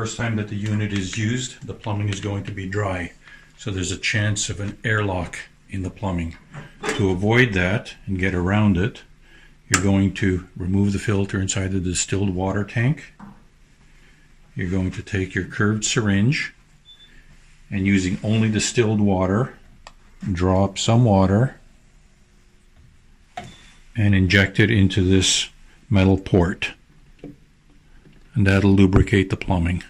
First time that the unit is used, the plumbing is going to be dry. So there's a chance of an airlock in the plumbing. To avoid that and get around it, you're going to remove the filter inside the distilled water tank. You're going to take your curved syringe and, using only distilled water, drop some water and inject it into this metal port. And that'll lubricate the plumbing.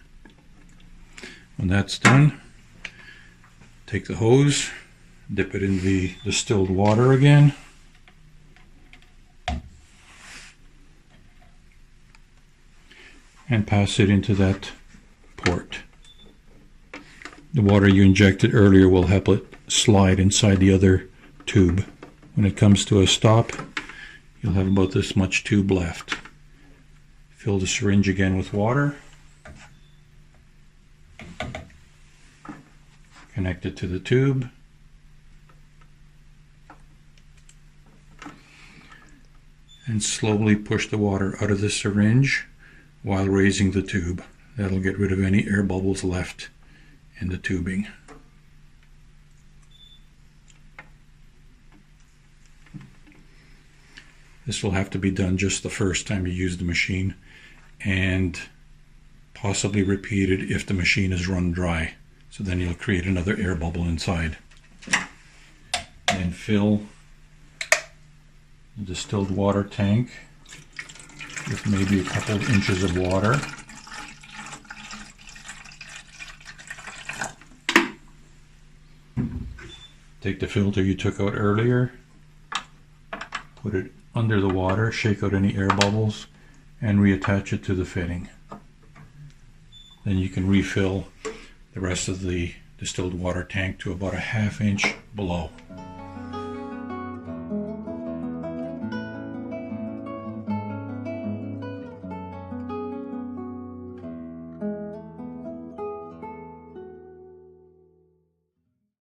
When that's done, take the hose, dip it in the distilled water again, and pass it into that port. The water you injected earlier will help it slide inside the other tube. When it comes to a stop, you'll have about this much tube left. Fill the syringe again with water. Connect it to the tube. And slowly push the water out of the syringe while raising the tube. That'll get rid of any air bubbles left in the tubing. This will have to be done just the first time you use the machine, and possibly repeated if the machine is run dry. So then you'll create another air bubble inside. And fill the distilled water tank with maybe a couple of inches of water. Take the filter you took out earlier, put it under the water, shake out any air bubbles, and reattach it to the fitting. Then you can refill the rest of the distilled water tank to about a ½ inch below.